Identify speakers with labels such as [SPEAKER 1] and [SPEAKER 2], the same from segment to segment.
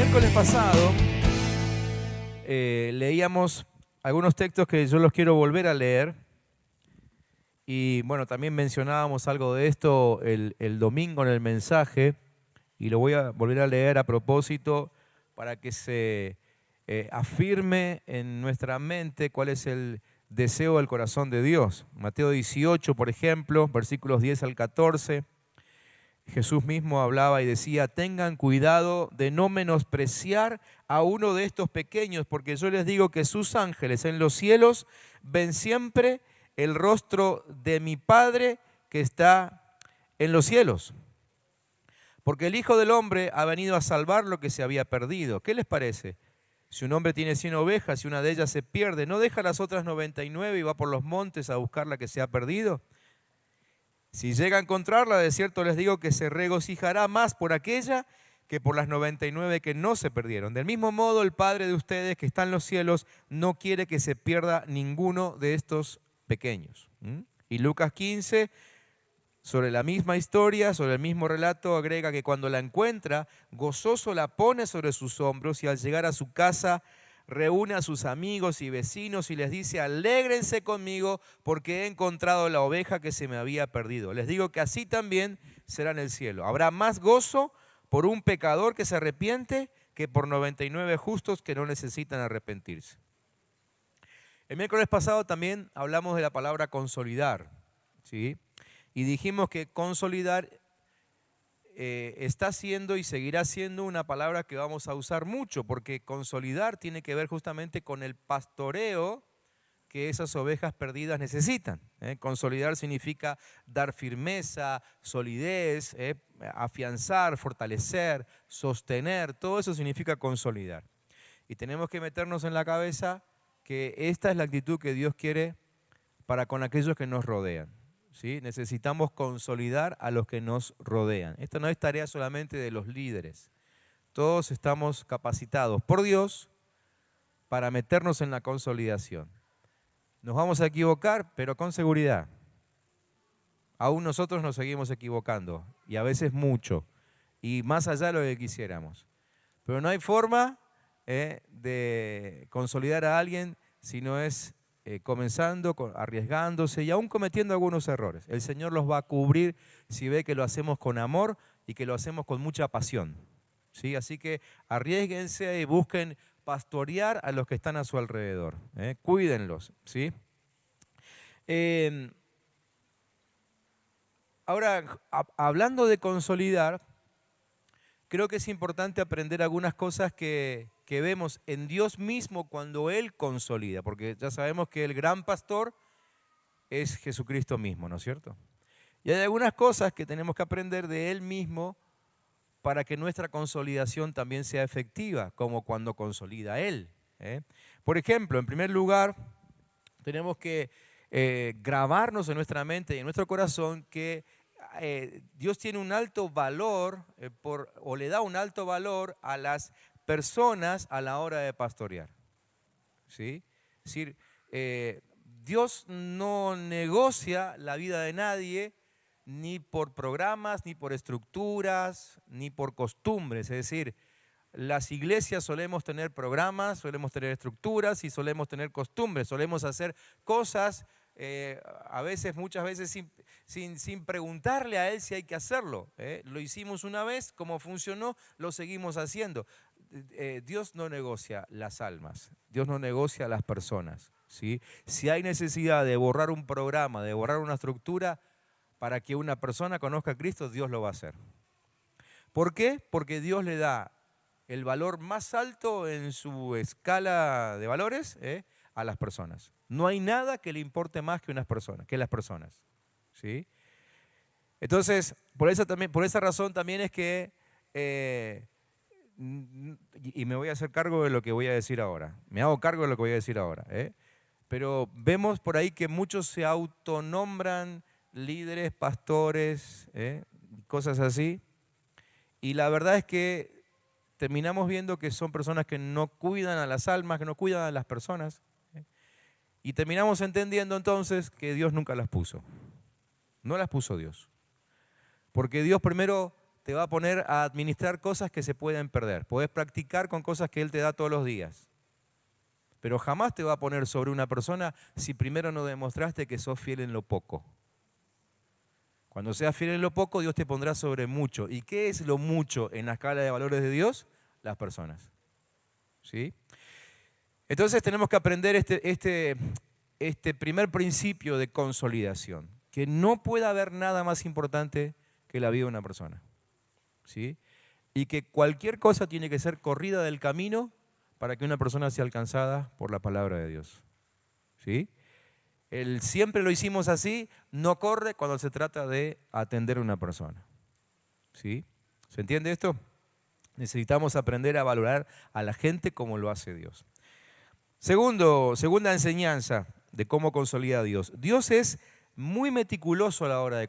[SPEAKER 1] miércoles pasado leíamos algunos textos que yo los quiero volver a leer. Y bueno, también mencionábamos algo de esto el domingo en el mensaje. Y lo voy a volver a leer a propósito para que se afirme en nuestra mente cuál es el deseo del corazón de Dios. Mateo 18, por ejemplo, versículos 10 al 14. Jesús mismo hablaba y decía: tengan cuidado de no menospreciar a uno de estos pequeños, porque yo les digo que sus ángeles en los cielos ven siempre el rostro de mi Padre que está en los cielos. Porque el Hijo del Hombre ha venido a salvar lo que se había perdido. ¿Qué les parece? Si un hombre tiene 100 ovejas y una de ellas se pierde, ¿no deja las otras 99 y va por los montes a buscar la que se ha perdido? Si llega a encontrarla, de cierto les digo que se regocijará más por aquella que por las 99 que no se perdieron. Del mismo modo, el Padre de ustedes que está en los cielos no quiere que se pierda ninguno de estos pequeños. Y Lucas 15, sobre la misma historia, sobre el mismo relato, agrega que cuando la encuentra, gozoso la pone sobre sus hombros y al llegar a su casa reúne a sus amigos y vecinos y les dice: alégrense conmigo porque he encontrado la oveja que se me había perdido. Les digo que así también será en el cielo. Habrá más gozo por un pecador que se arrepiente que por 99 justos que no necesitan arrepentirse. El miércoles pasado también hablamos de la palabra consolidar, ¿sí? Y dijimos que consolidar está siendo y seguirá siendo una palabra que vamos a usar mucho, porque consolidar tiene que ver justamente con el pastoreo que esas ovejas perdidas necesitan. Consolidar significa dar firmeza, solidez, afianzar, fortalecer, sostener, todo eso significa consolidar. Y tenemos que meternos en la cabeza que esta es la actitud que Dios quiere para con aquellos que nos rodean. ¿Sí? Necesitamos consolidar a los que nos rodean. Esto no es tarea solamente de los líderes. Todos estamos capacitados por Dios para meternos en la consolidación. Nos vamos a equivocar, pero con seguridad. Aún nosotros nos seguimos equivocando, y a veces mucho, y más allá de lo que quisiéramos. Pero no hay forma de consolidar a alguien si no es comenzando, arriesgándose y aún cometiendo algunos errores. El Señor los va a cubrir si ve que lo hacemos con amor y que lo hacemos con mucha pasión, ¿sí? Así que arriésguense y busquen pastorear a los que están a su alrededor. Cuídenlos, ¿sí? Ahora, hablando de consolidar, creo que es importante aprender algunas cosas que vemos en Dios mismo cuando Él consolida, porque ya sabemos que el gran pastor es Jesucristo mismo, ¿no es cierto? Y hay algunas cosas que tenemos que aprender de Él mismo para que nuestra consolidación también sea efectiva, como cuando consolida Él. Por ejemplo, en primer lugar, tenemos que grabarnos en nuestra mente y en nuestro corazón que Dios tiene un alto valor o le da un alto valor a las personas a la hora de pastorear, ¿sí? Es decir, Dios no negocia la vida de nadie ni por programas, ni por estructuras, ni por costumbres. Es decir, las iglesias solemos tener programas, solemos tener estructuras y solemos tener costumbres, solemos hacer cosas a veces, muchas veces sin preguntarle a Él si hay que hacerlo. Lo hicimos una vez, como funcionó, lo seguimos haciendo. Dios no negocia las almas, Dios no negocia las personas, ¿sí? Si hay necesidad de borrar un programa, de borrar una estructura para que una persona conozca a Cristo, Dios lo va a hacer. ¿Por qué? Porque Dios le da el valor más alto en su escala de valores a las personas. No hay nada que le importe más que las personas, ¿sí? Entonces, por esa razón también es que, y me voy a hacer cargo de lo que voy a decir ahora, pero vemos por ahí que muchos se autonombran líderes, pastores, cosas así, y la verdad es que terminamos viendo que son personas que no cuidan a las almas, que no cuidan a las personas, y terminamos entendiendo entonces que Dios nunca las puso. No las puso Dios. Porque Dios primero te va a poner a administrar cosas que se pueden perder. Podés practicar con cosas que Él te da todos los días. Pero jamás te va a poner sobre una persona si primero no demostraste que sos fiel en lo poco. Cuando seas fiel en lo poco, Dios te pondrá sobre mucho. ¿Y qué es lo mucho en la escala de valores de Dios? Las personas. ¿Sí? Entonces tenemos que aprender este primer principio de consolidación, que no puede haber nada más importante que la vida de una persona. ¿Sí? Y que cualquier cosa tiene que ser corrida del camino para que una persona sea alcanzada por la palabra de Dios. ¿Sí? Siempre lo hicimos así, no corre cuando se trata de atender a una persona. ¿Sí? ¿Se entiende esto? Necesitamos aprender a valorar a la gente como lo hace Dios. Segunda enseñanza de cómo consolida a Dios. Dios es muy meticuloso a la hora de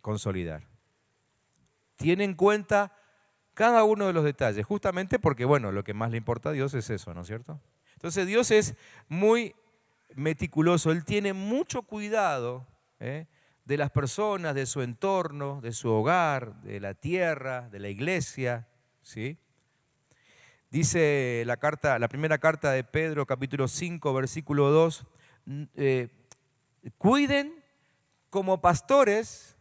[SPEAKER 1] consolidar. Tiene en cuenta cada uno de los detalles, justamente porque, bueno, lo que más le importa a Dios es eso, ¿no es cierto? Entonces Dios es muy meticuloso, Él tiene mucho cuidado de las personas, de su entorno, de su hogar, de la tierra, de la iglesia, ¿sí? Dice la primera carta de Pedro, capítulo 5, versículo 2, cuiden como pastores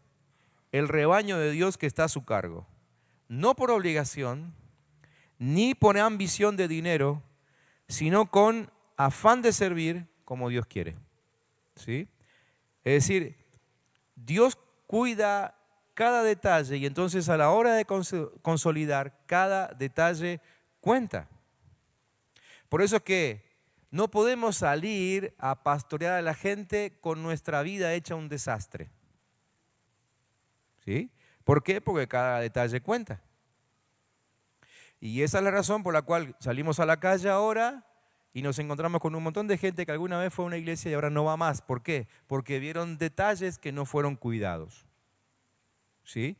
[SPEAKER 1] el rebaño de Dios que está a su cargo, no por obligación, ni por ambición de dinero, sino con afán de servir como Dios quiere. ¿Sí? Es decir, Dios cuida cada detalle y entonces a la hora de consolidar, cada detalle cuenta. Por eso es que no podemos salir a pastorear a la gente con nuestra vida hecha un desastre. ¿Sí? ¿Por qué? Porque cada detalle cuenta. Y esa es la razón por la cual salimos a la calle ahora y nos encontramos con un montón de gente que alguna vez fue a una iglesia y ahora no va más. ¿Por qué? Porque vieron detalles que no fueron cuidados. ¿Sí?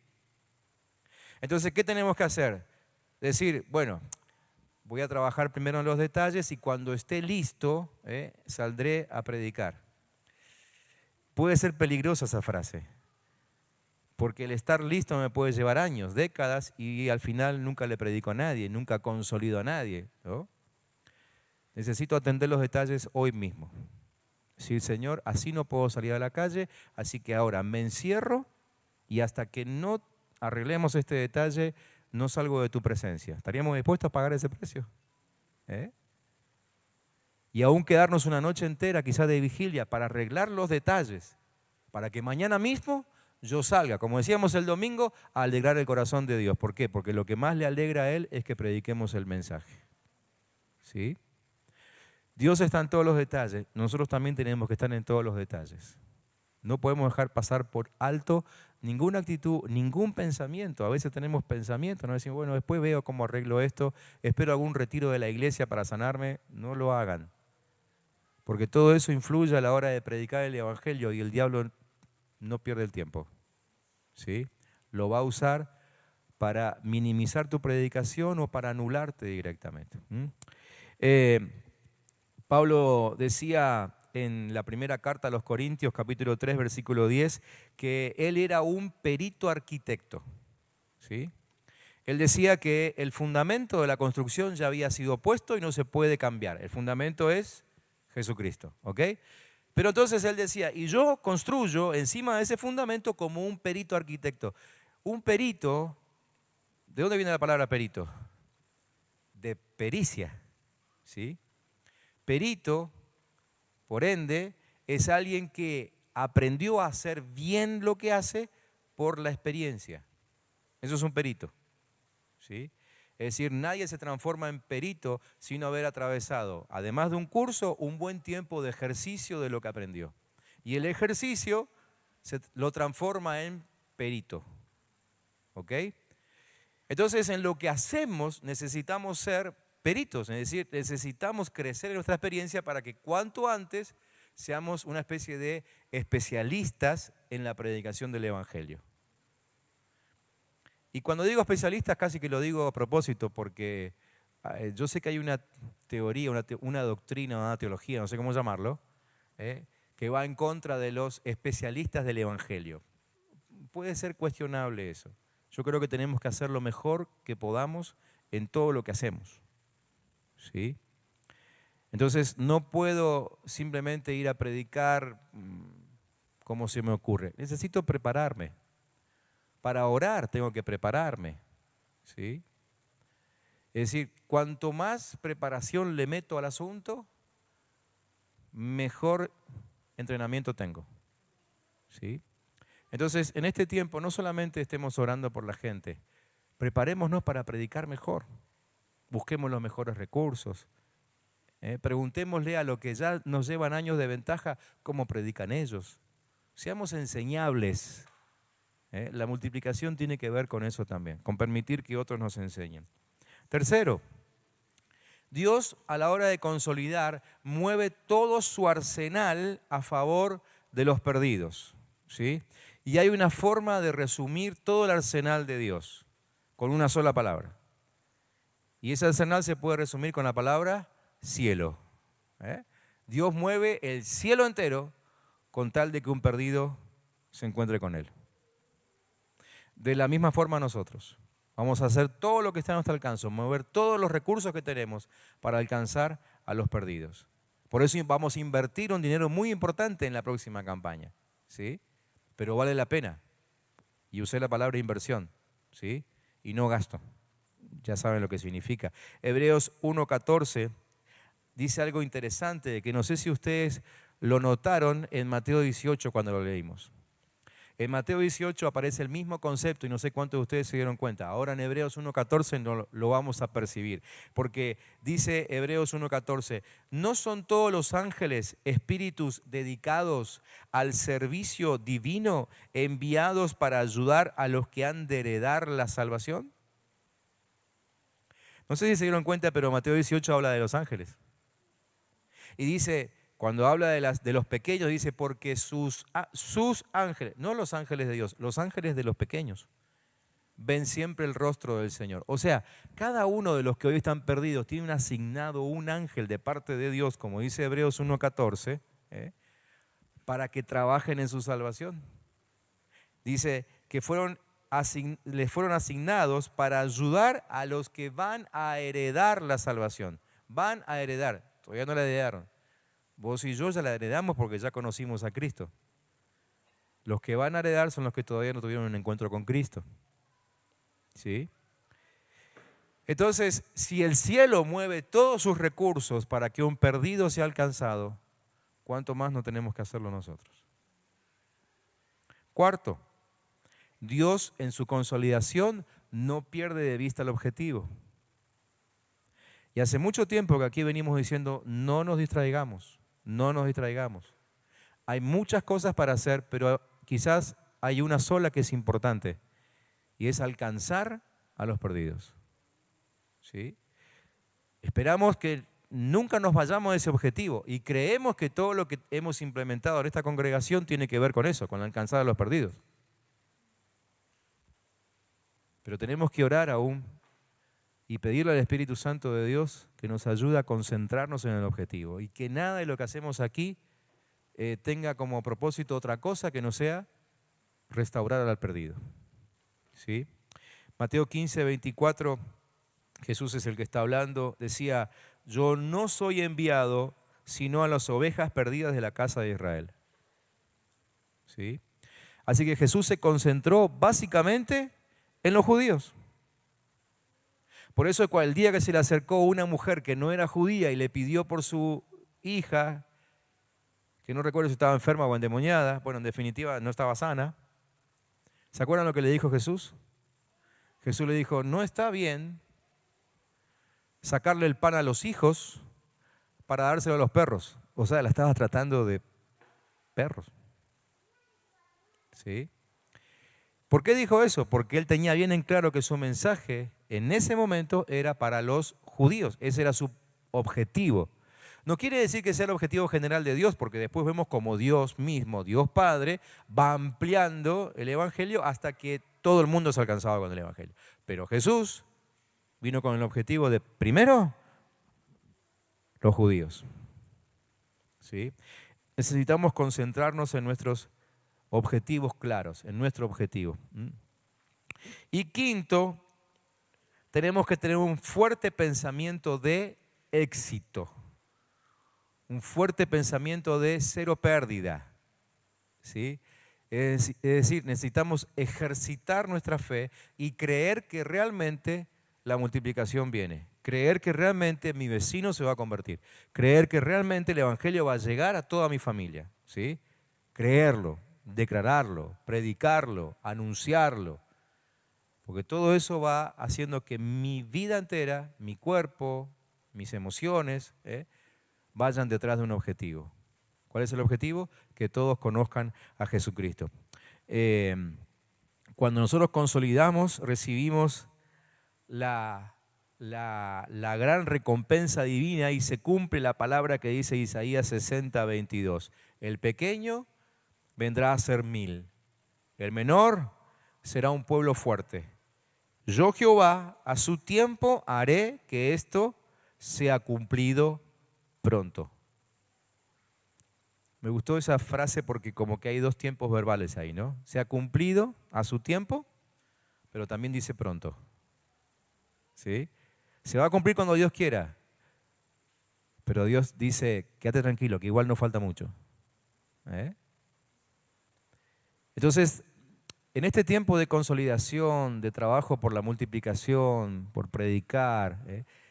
[SPEAKER 1] Entonces, ¿qué tenemos que hacer? Decir, bueno, voy a trabajar primero en los detalles y cuando esté listo, saldré a predicar. Puede ser peligrosa esa frase, porque el estar listo me puede llevar años, décadas, y al final nunca le predico a nadie, nunca consolido a nadie, ¿no? Necesito atender los detalles hoy mismo. Decir, Señor, así no puedo salir a la calle, así que ahora me encierro y hasta que no arreglemos este detalle, no salgo de tu presencia. ¿Estaríamos dispuestos a pagar ese precio? Y aún quedarnos una noche entera, quizás de vigilia, para arreglar los detalles, para que mañana mismo yo salga, como decíamos el domingo, a alegrar el corazón de Dios. ¿Por qué? Porque lo que más le alegra a Él es que prediquemos el mensaje. ¿Sí? Dios está en todos los detalles, nosotros también tenemos que estar en todos los detalles. No podemos dejar pasar por alto ninguna actitud, ningún pensamiento. A veces tenemos pensamientos, no decimos, bueno, después veo cómo arreglo esto, espero algún retiro de la iglesia para sanarme. No lo hagan, porque todo eso influye a la hora de predicar el evangelio y el diablo no pierde el tiempo. ¿Sí? Lo va a usar para minimizar tu predicación o para anularte directamente. Pablo decía en la primera carta a los Corintios, capítulo 3, versículo 10, que él era un perito arquitecto. ¿Sí? Él decía que el fundamento de la construcción ya había sido puesto y no se puede cambiar. El fundamento es Jesucristo. ¿Ok? Pero entonces él decía, y yo construyo encima de ese fundamento como un perito arquitecto. Un perito, ¿de dónde viene la palabra perito? De pericia. ¿Sí? Perito, por ende, es alguien que aprendió a hacer bien lo que hace por la experiencia. Eso es un perito. ¿Sí? Es decir, nadie se transforma en perito sin haber atravesado, además de un curso, un buen tiempo de ejercicio de lo que aprendió. Y el ejercicio lo transforma en perito. ¿Ok? Entonces, en lo que hacemos necesitamos ser peritos, es decir, necesitamos crecer en nuestra experiencia para que cuanto antes seamos una especie de especialistas en la predicación del Evangelio. Y cuando digo especialistas casi que lo digo a propósito porque yo sé que hay una teoría, una doctrina, una teología, no sé cómo llamarlo, que va en contra de los especialistas del Evangelio. Puede ser cuestionable eso. Yo creo que tenemos que hacer lo mejor que podamos en todo lo que hacemos. ¿Sí? Entonces, no puedo simplemente ir a predicar como se me ocurre. Necesito prepararme. Para orar tengo que prepararme. ¿Sí? Es decir, cuanto más preparación le meto al asunto, mejor entrenamiento tengo. ¿Sí? Entonces, en este tiempo no solamente estemos orando por la gente, preparémonos para predicar mejor. Busquemos los mejores recursos. Preguntémosle a los que ya nos llevan años de ventaja cómo predican ellos. Seamos enseñables. La multiplicación tiene que ver con eso también, con permitir que otros nos enseñen. Tercero, Dios a la hora de consolidar mueve todo su arsenal a favor de los perdidos. ¿Sí? Y hay una forma de resumir todo el arsenal de Dios con una sola palabra. Y ese arsenal se puede resumir con la palabra cielo. Dios mueve el cielo entero con tal de que un perdido se encuentre con Él. De la misma forma nosotros vamos a hacer todo lo que está a nuestro alcance, mover todos los recursos que tenemos para alcanzar a los perdidos. Por eso vamos a invertir un dinero muy importante en la próxima campaña, ¿sí? Pero vale la pena. Y usé la palabra inversión, ¿sí? Y no gasto. Ya saben lo que significa. Hebreos 1:14 dice algo interesante, de que no sé si ustedes lo notaron en Mateo 18 cuando lo leímos. En Mateo 18 aparece el mismo concepto y no sé cuántos de ustedes se dieron cuenta. Ahora en Hebreos 1:14 no lo vamos a percibir. Porque dice Hebreos 1:14, ¿no son todos los ángeles espíritus dedicados al servicio divino, enviados para ayudar a los que han de heredar la salvación? No sé si se dieron cuenta, pero Mateo 18 habla de los ángeles. Y dice, cuando habla de los pequeños, dice, porque sus ángeles, no los ángeles de Dios, los ángeles de los pequeños, ven siempre el rostro del Señor. O sea, cada uno de los que hoy están perdidos tiene asignado un ángel de parte de Dios, como dice Hebreos 1:14, para que trabajen en su salvación. Dice que les fueron asignados para ayudar a los que van a heredar la salvación. Van a heredar, todavía no la heredaron. Vos y yo ya la heredamos porque ya conocimos a Cristo. Los que van a heredar son los que todavía no tuvieron un encuentro con Cristo. ¿Sí? Entonces, si el cielo mueve todos sus recursos para que un perdido sea alcanzado, ¿cuánto más no tenemos que hacerlo nosotros? Cuarto, Dios en su consolidación no pierde de vista el objetivo. Y hace mucho tiempo que aquí venimos diciendo, no nos distraigamos. No nos distraigamos. Hay muchas cosas para hacer, pero quizás hay una sola que es importante, y es alcanzar a los perdidos. ¿Sí? Esperamos que nunca nos vayamos de ese objetivo y creemos que todo lo que hemos implementado en esta congregación tiene que ver con eso, con alcanzar a los perdidos. Pero tenemos que orar aún y pedirle al Espíritu Santo de Dios que nos ayude a concentrarnos en el objetivo y que nada de lo que hacemos aquí tenga como propósito otra cosa que no sea restaurar al perdido. ¿Sí? Mateo 15:24, Jesús es el que está hablando, decía, yo no soy enviado sino a las ovejas perdidas de la casa de Israel. ¿Sí? Así que Jesús se concentró básicamente en los judíos. Por eso el día que se le acercó una mujer que no era judía y le pidió por su hija, que no recuerdo si estaba enferma o endemoniada, bueno, en definitiva no estaba sana, ¿se acuerdan lo que le dijo Jesús? Jesús le dijo, no está bien sacarle el pan a los hijos para dárselo a los perros. O sea, la estaba tratando de perros. ¿Sí? ¿Por qué dijo eso? Porque él tenía bien en claro que su mensaje en ese momento era para los judíos. Ese era su objetivo. No quiere decir que sea el objetivo general de Dios, porque después vemos como Dios mismo, Dios Padre, va ampliando el Evangelio hasta que todo el mundo es alcanzado con el Evangelio. Pero Jesús vino con el objetivo de, primero, los judíos. ¿Sí? Necesitamos concentrarnos en nuestros objetivos claros, en nuestro objetivo. Y quinto, tenemos que tener un fuerte pensamiento de éxito, un fuerte pensamiento de cero pérdida, ¿sí? Es decir, necesitamos ejercitar nuestra fe y creer que realmente la multiplicación viene, creer que realmente mi vecino se va a convertir, creer que realmente el evangelio va a llegar a toda mi familia, ¿sí? Creerlo, declararlo, predicarlo, anunciarlo. Porque todo eso va haciendo que mi vida entera, mi cuerpo, mis emociones, vayan detrás de un objetivo. ¿Cuál es el objetivo? Que todos conozcan a Jesucristo. Cuando nosotros consolidamos, recibimos la gran recompensa divina y se cumple la palabra que dice Isaías 60, 22. El pequeño vendrá a ser 1000. El menor será un pueblo fuerte. Yo, Jehová, a su tiempo haré que esto sea cumplido pronto. Me gustó esa frase porque como que hay dos tiempos verbales ahí, ¿no? Se ha cumplido a su tiempo, pero también dice pronto. ¿Sí? Se va a cumplir cuando Dios quiera, pero Dios dice, quédate tranquilo, que igual no falta mucho. Entonces, en este tiempo de consolidación, de trabajo por la multiplicación, por predicar,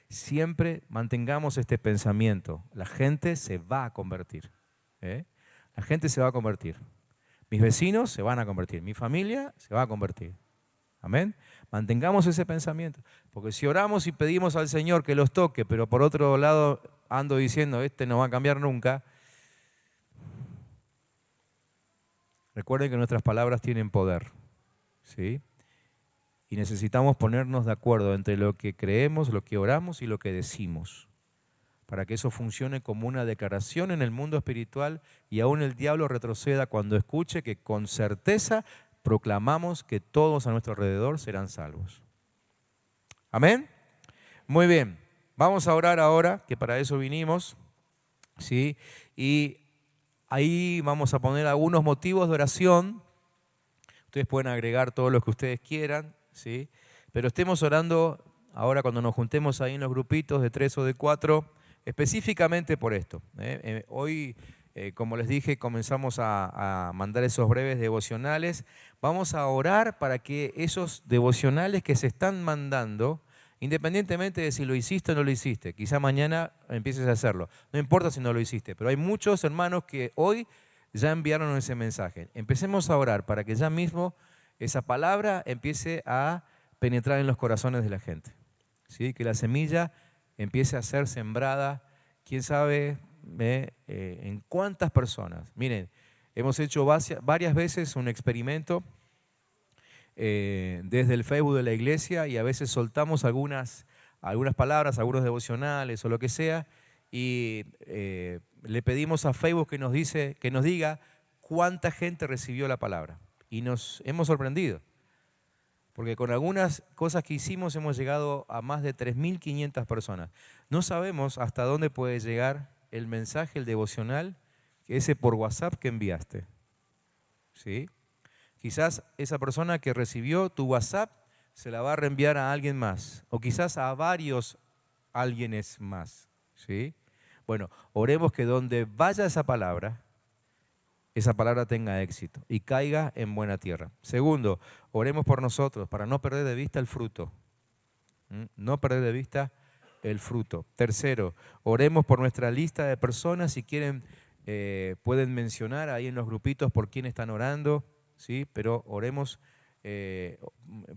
[SPEAKER 1] siempre mantengamos este pensamiento. La gente se va a convertir. La gente se va a convertir. Mis vecinos se van a convertir. Mi familia se va a convertir. Amén. Mantengamos ese pensamiento. Porque si oramos y pedimos al Señor que los toque, pero por otro lado ando diciendo, este no va a cambiar nunca. Recuerden que nuestras palabras tienen poder, ¿sí? Y necesitamos ponernos de acuerdo entre lo que creemos, lo que oramos y lo que decimos, para que eso funcione como una declaración en el mundo espiritual y aún el diablo retroceda cuando escuche que con certeza proclamamos que todos a nuestro alrededor serán salvos. ¿Amén? Muy bien, vamos a orar ahora, que para eso vinimos, ¿sí? Y ahí vamos a poner algunos motivos de oración. Ustedes pueden agregar todos los que ustedes quieran, ¿sí? Pero estemos orando ahora cuando nos juntemos ahí en los grupitos de 3 o de 4, específicamente por esto. Hoy, como les dije, comenzamos a mandar esos breves devocionales. Vamos a orar para que esos devocionales que se están mandando, independientemente de si lo hiciste o no lo hiciste, quizá mañana empieces a hacerlo. No importa si no lo hiciste, pero hay muchos hermanos que hoy ya enviaron ese mensaje. Empecemos a orar para que ya mismo esa palabra empiece a penetrar en los corazones de la gente, ¿sí? Que la semilla empiece a ser sembrada, quién sabe en cuántas personas. Miren, hemos hecho varias veces un experimento desde el Facebook de la iglesia y a veces soltamos algunas palabras, algunos devocionales o lo que sea y le pedimos a Facebook que nos diga cuánta gente recibió la palabra y nos hemos sorprendido porque con algunas cosas que hicimos hemos llegado a más de 3.500 personas. No sabemos hasta dónde puede llegar el mensaje, el devocional, ese por WhatsApp que enviaste, ¿sí? Quizás esa persona que recibió tu WhatsApp se la va a reenviar a alguien más, o quizás a varios alguienes más, ¿sí? Bueno, oremos que donde vaya esa palabra tenga éxito y caiga en buena tierra. Segundo, oremos por nosotros para no perder de vista el fruto. No perder de vista el fruto. Tercero, oremos por nuestra lista de personas. Si quieren, pueden mencionar ahí en los grupitos por quién están orando, ¿sí? Pero oremos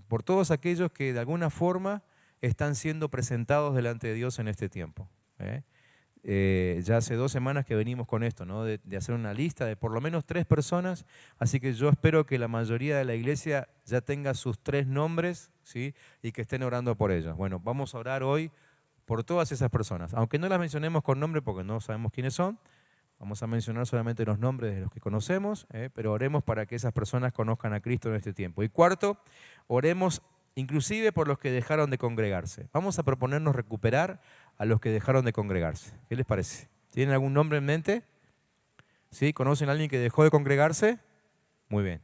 [SPEAKER 1] por todos aquellos que de alguna forma están siendo presentados delante de Dios en este tiempo. Ya hace 2 semanas que venimos con esto, ¿no? de hacer una lista de por lo menos 3 personas, así que yo espero que la mayoría de la iglesia ya tenga sus 3 nombres, ¿sí? Y que estén orando por ellos. Bueno, vamos a orar hoy por todas esas personas, aunque no las mencionemos con nombre porque no sabemos quiénes son, vamos a mencionar solamente los nombres de los que conocemos, pero oremos para que esas personas conozcan a Cristo en este tiempo. Y cuarto, oremos inclusive por los que dejaron de congregarse. Vamos a proponernos recuperar a los que dejaron de congregarse. ¿Qué les parece? ¿Tienen algún nombre en mente? ¿Sí? ¿Conocen a alguien que dejó de congregarse? Muy bien.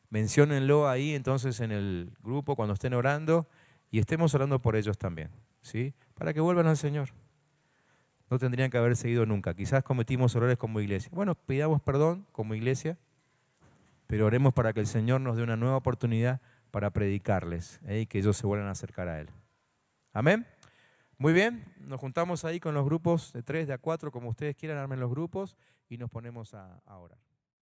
[SPEAKER 1] menciónenlo ahí entonces en el grupo cuando estén orando y estemos orando por ellos también, ¿sí? Para que vuelvan al Señor. No tendrían que haber seguido nunca. Quizás cometimos errores como iglesia. Bueno, pidamos perdón como iglesia, pero oremos para que el Señor nos dé una nueva oportunidad para predicarles y que ellos se vuelvan a acercar a Él. Amén. Muy bien, nos juntamos ahí con los grupos de 3, de a 4, como ustedes quieran, armen los grupos y nos ponemos a orar.